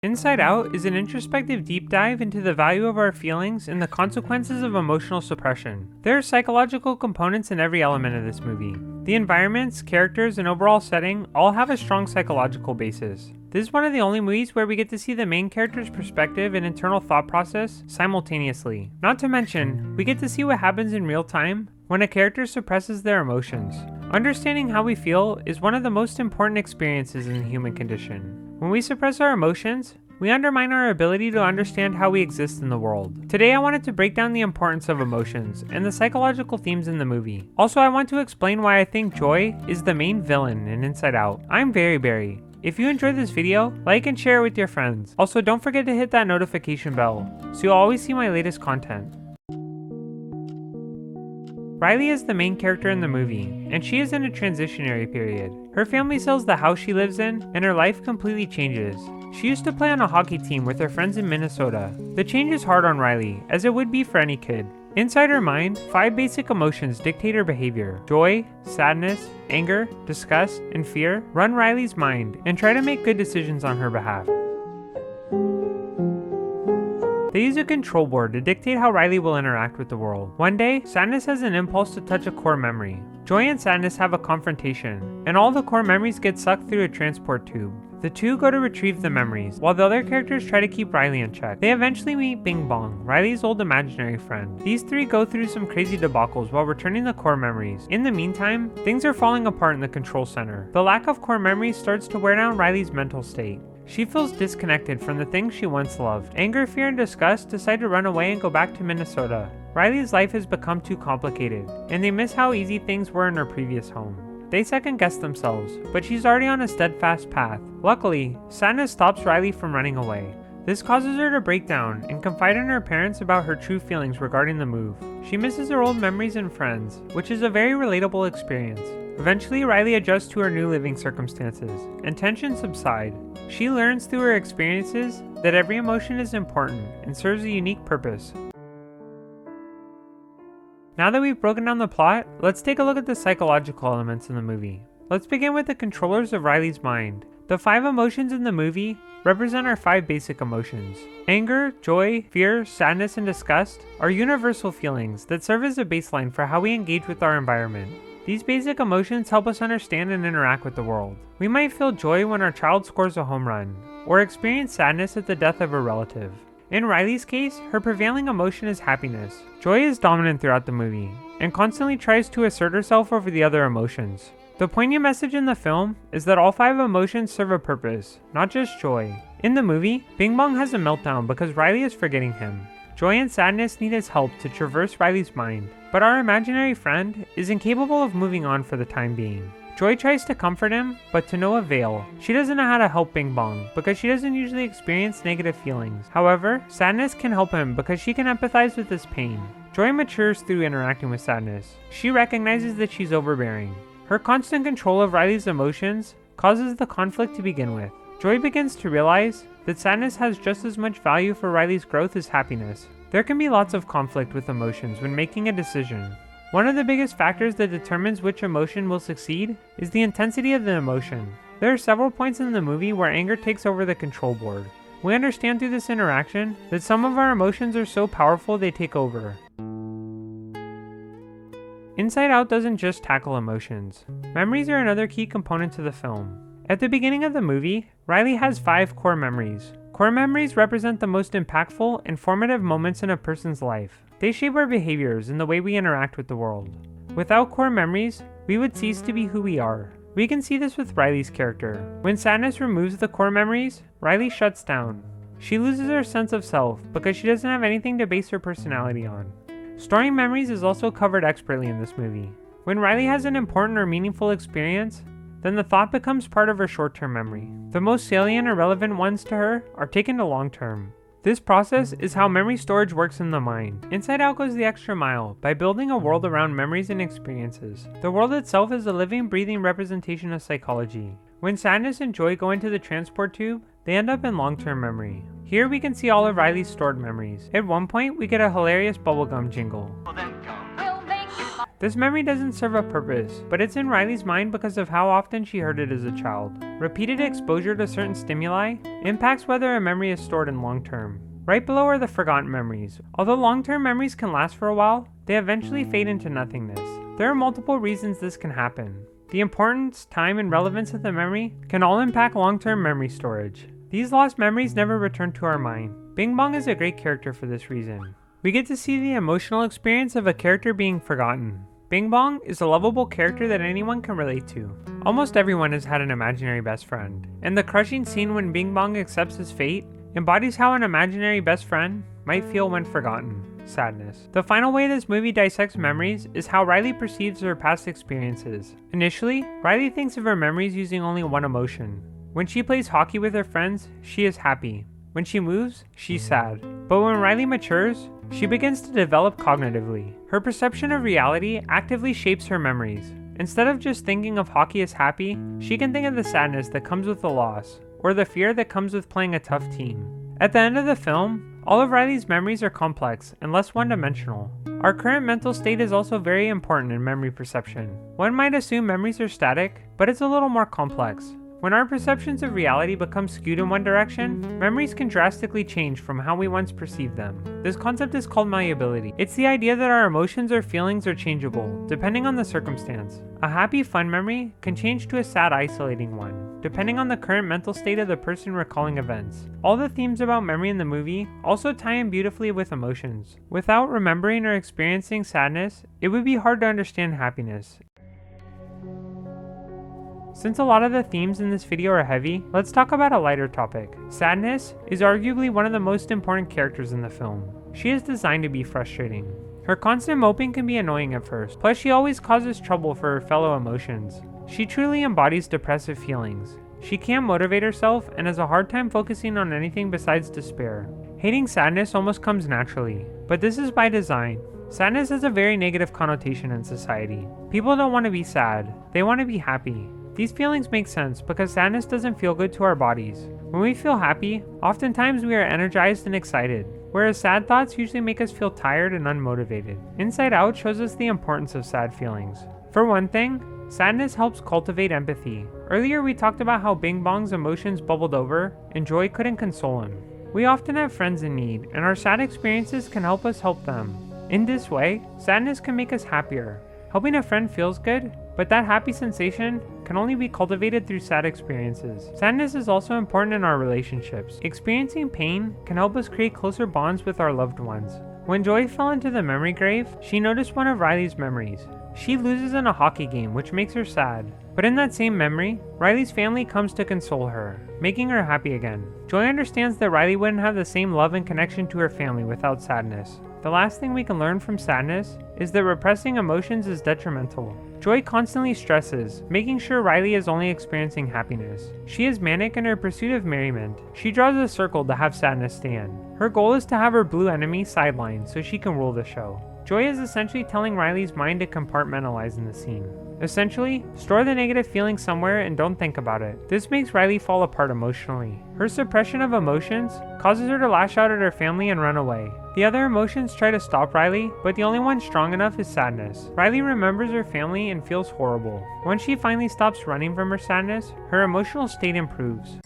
Inside Out is an introspective deep dive into the value of our feelings and the consequences of emotional suppression. There are psychological components in every element of this movie. The environments, characters, and overall setting all have a strong psychological basis. This is one of the only movies where we get to see the main character's perspective and internal thought process simultaneously. Not to mention, we get to see what happens in real time when a character suppresses their emotions. Understanding how we feel is one of the most important experiences in the human condition. When we suppress our emotions, we undermine our ability to understand how we exist in the world. Today I wanted to break down the importance of emotions and the psychological themes in the movie. Also, I want to explain why I think joy is the main villain in Inside Out. I'm Barry. If you enjoyed this video, like and share it with your friends. Also, don't forget to hit that notification bell so you'll always see my latest content. Riley is the main character in the movie, and she is in a transitionary period. Her family sells the house she lives in, and her life completely changes. She used to play on a hockey team with her friends in Minnesota. The change is hard on Riley, as it would be for any kid. Inside her mind, 5 basic emotions dictate her behavior. Joy, sadness, anger, disgust, and fear run Riley's mind and try to make good decisions on her behalf. They use a control board to dictate how Riley will interact with the world. One day, sadness has an impulse to touch a core memory. Joy and sadness have a confrontation, and all the core memories get sucked through a transport tube. The two go to retrieve the memories, while the other characters try to keep Riley in check. They eventually meet Bing Bong, Riley's old imaginary friend. These three go through some crazy debacles while returning the core memories. In the meantime, things are falling apart in the control center. The lack of core memories starts to wear down Riley's mental state. She feels disconnected from the things she once loved. Anger, fear, and disgust decide to run away and go back to Minnesota. Riley's life has become too complicated, and they miss how easy things were in her previous home. They second guess themselves, but she's already on a steadfast path. Luckily, sadness stops Riley from running away. This causes her to break down and confide in her parents about her true feelings regarding the move. She misses her old memories and friends, which is a very relatable experience. Eventually, Riley adjusts to her new living circumstances, and tensions subside. She learns through her experiences that every emotion is important and serves a unique purpose. Now that we've broken down the plot, let's take a look at the psychological elements in the movie. Let's begin with the controllers of Riley's mind. The 5 emotions in the movie represent our 5 basic emotions. Anger, joy, fear, sadness, and disgust are universal feelings that serve as a baseline for how we engage with our environment. These basic emotions help us understand and interact with the world. We might feel joy when our child scores a home run, or experience sadness at the death of a relative. In Riley's case, her prevailing emotion is happiness. Joy is dominant throughout the movie, and constantly tries to assert herself over the other emotions. The poignant message in the film is that all 5 emotions serve a purpose, not just joy. In the movie, Bing Bong has a meltdown because Riley is forgetting him. Joy and sadness need his help to traverse Riley's mind, but our imaginary friend is incapable of moving on for the time being. Joy tries to comfort him, but to no avail. She doesn't know how to help Bing Bong because she doesn't usually experience negative feelings. However, sadness can help him because she can empathize with his pain. Joy matures through interacting with sadness. She recognizes that she's overbearing. Her constant control of Riley's emotions causes the conflict to begin with. Joy begins to realize that sadness has just as much value for Riley's growth as happiness. There can be lots of conflict with emotions when making a decision. One of the biggest factors that determines which emotion will succeed is the intensity of the emotion. There are several points in the movie where anger takes over the control board. We understand through this interaction that some of our emotions are so powerful they take over. Inside Out doesn't just tackle emotions. Memories are another key component to the film. At the beginning of the movie, Riley has 5 core memories. Core memories represent the most impactful and formative moments in a person's life. They shape our behaviors and the way we interact with the world. Without core memories, we would cease to be who we are. We can see this with Riley's character. When sadness removes the core memories, Riley shuts down. She loses her sense of self because she doesn't have anything to base her personality on. Storing memories is also covered expertly in this movie. When Riley has an important or meaningful experience, then the thought becomes part of her short-term memory. The most salient or relevant ones to her are taken to long-term. This process is how memory storage works in the mind. Inside Out goes the extra mile by building a world around memories and experiences. The world itself is a living, breathing representation of psychology. When sadness and joy go into the transport tube, they end up in long-term memory. Here we can see all of Riley's stored memories. At one point, we get a hilarious bubblegum jingle. This memory doesn't serve a purpose, but it's in Riley's mind because of how often she heard it as a child. Repeated exposure to certain stimuli impacts whether a memory is stored in long term. Right below are the forgotten memories. Although long-term memories can last for a while, they eventually fade into nothingness. There are multiple reasons this can happen. The importance, time, and relevance of the memory can all impact long-term memory storage. These lost memories never return to our mind. Bing Bong is a great character for this reason. We get to see the emotional experience of a character being forgotten. Bing Bong is a lovable character that anyone can relate to. Almost everyone has had an imaginary best friend, and the crushing scene when Bing Bong accepts his fate embodies how an imaginary best friend might feel when forgotten: sadness. The final way this movie dissects memories is how Riley perceives her past experiences. Initially, Riley thinks of her memories using only one emotion. When she plays hockey with her friends, she is happy. When she moves, she's sad. But when Riley matures, she begins to develop cognitively. Her perception of reality actively shapes her memories. Instead of just thinking of hockey as happy, she can think of the sadness that comes with the loss, or the fear that comes with playing a tough team. At the end of the film, all of Riley's memories are complex and less one-dimensional. Our current mental state is also very important in memory perception. One might assume memories are static, but it's a little more complex. When our perceptions of reality become skewed in one direction, memories can drastically change from how we once perceived them. This concept is called malleability. It's the idea that our emotions or feelings are changeable, depending on the circumstance. A happy, fun memory can change to a sad, isolating one, depending on the current mental state of the person recalling events. All the themes about memory in the movie also tie in beautifully with emotions. Without remembering or experiencing sadness, it would be hard to understand happiness. Since a lot of the themes in this video are heavy, let's talk about a lighter topic. Sadness is arguably one of the most important characters in the film. She is designed to be frustrating. Her constant moping can be annoying at first, plus she always causes trouble for her fellow emotions. She truly embodies depressive feelings. She can't motivate herself and has a hard time focusing on anything besides despair. Hating sadness almost comes naturally, but this is by design. Sadness has a very negative connotation in society. People don't want to be sad, they want to be happy. These feelings make sense because sadness doesn't feel good to our bodies. When we feel happy, oftentimes we are energized and excited, whereas sad thoughts usually make us feel tired and unmotivated. Inside Out shows us the importance of sad feelings. For one thing, sadness helps cultivate empathy. Earlier we talked about how Bing Bong's emotions bubbled over and joy couldn't console him. We often have friends in need, and our sad experiences can help us help them. In this way, sadness can make us happier. Helping a friend feels good, but that happy sensation can only be cultivated through sad experiences. Sadness is also important in our relationships. Experiencing pain can help us create closer bonds with our loved ones. When Joy fell into the memory grave, she noticed one of Riley's memories. She loses in a hockey game, which makes her sad. But in that same memory, Riley's family comes to console her, making her happy again. Joy understands that Riley wouldn't have the same love and connection to her family without sadness. The last thing we can learn from sadness is that repressing emotions is detrimental. Joy constantly stresses, making sure Riley is only experiencing happiness. She is manic in her pursuit of merriment. She draws a circle to have sadness stay in. Her goal is to have her blue enemy sidelined so she can rule the show. Joy is essentially telling Riley's mind to compartmentalize in the scene. Essentially, store the negative feeling somewhere and don't think about it. This makes Riley fall apart emotionally. Her suppression of emotions causes her to lash out at her family and run away. The other emotions try to stop Riley, but the only one strong enough is sadness. Riley remembers her family and feels horrible. Once she finally stops running from her sadness, her emotional state improves.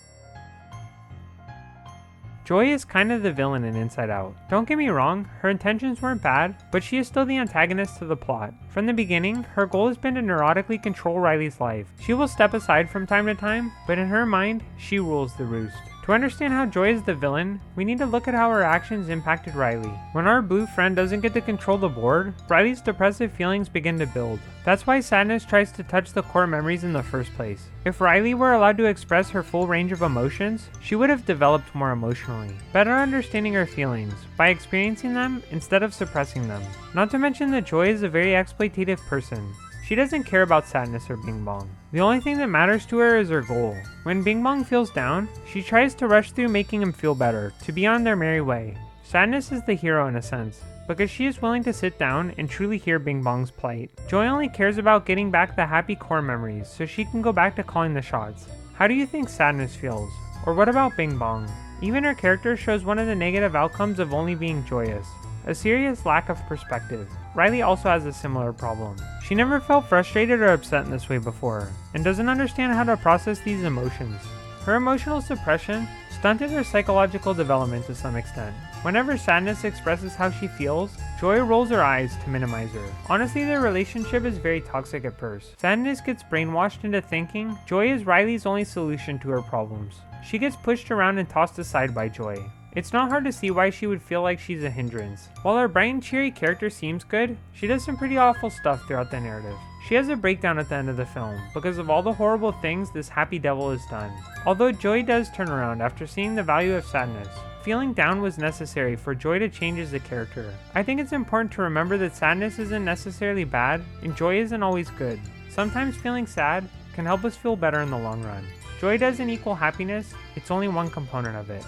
Joy is kind of the villain in Inside Out. Don't get me wrong, her intentions weren't bad, but she is still the antagonist to the plot. From the beginning, her goal has been to neurotically control Riley's life. She will step aside from time to time, but in her mind, she rules the roost. To understand how Joy is the villain, we need to look at how her actions impacted Riley. When our blue friend doesn't get to control the board, Riley's depressive feelings begin to build. That's why sadness tries to touch the core memories in the first place. If Riley were allowed to express her full range of emotions, she would have developed more emotionally, better understanding her feelings, by experiencing them instead of suppressing them. Not to mention that Joy is a very exploitative person. She doesn't care about sadness or Bing Bong. The only thing that matters to her is her goal. When Bing Bong feels down, she tries to rush through making him feel better, to be on their merry way. Sadness is the hero in a sense, because she is willing to sit down and truly hear Bing Bong's plight. Joy only cares about getting back the happy core memories so she can go back to calling the shots. How do you think sadness feels? Or what about Bing Bong? Even her character shows one of the negative outcomes of only being joyous. a serious lack of perspective. Riley also has a similar problem. She never felt frustrated or upset in this way before, and doesn't understand how to process these emotions. Her emotional suppression stunted her psychological development to some extent. Whenever Sadness expresses how she feels, Joy rolls her eyes to minimize her. Honestly, their relationship is very toxic at first. Sadness gets brainwashed into thinking Joy is Riley's only solution to her problems. She gets pushed around and tossed aside by Joy. It's not hard to see why she would feel like she's a hindrance. While her bright and cheery character seems good, she does some pretty awful stuff throughout the narrative. She has a breakdown at the end of the film because of all the horrible things this happy devil has done. Although Joy does turn around after seeing the value of Sadness, feeling down was necessary for Joy to change as a character. I think it's important to remember that Sadness isn't necessarily bad and Joy isn't always good. Sometimes feeling sad can help us feel better in the long run. Joy doesn't equal happiness, it's only one component of it.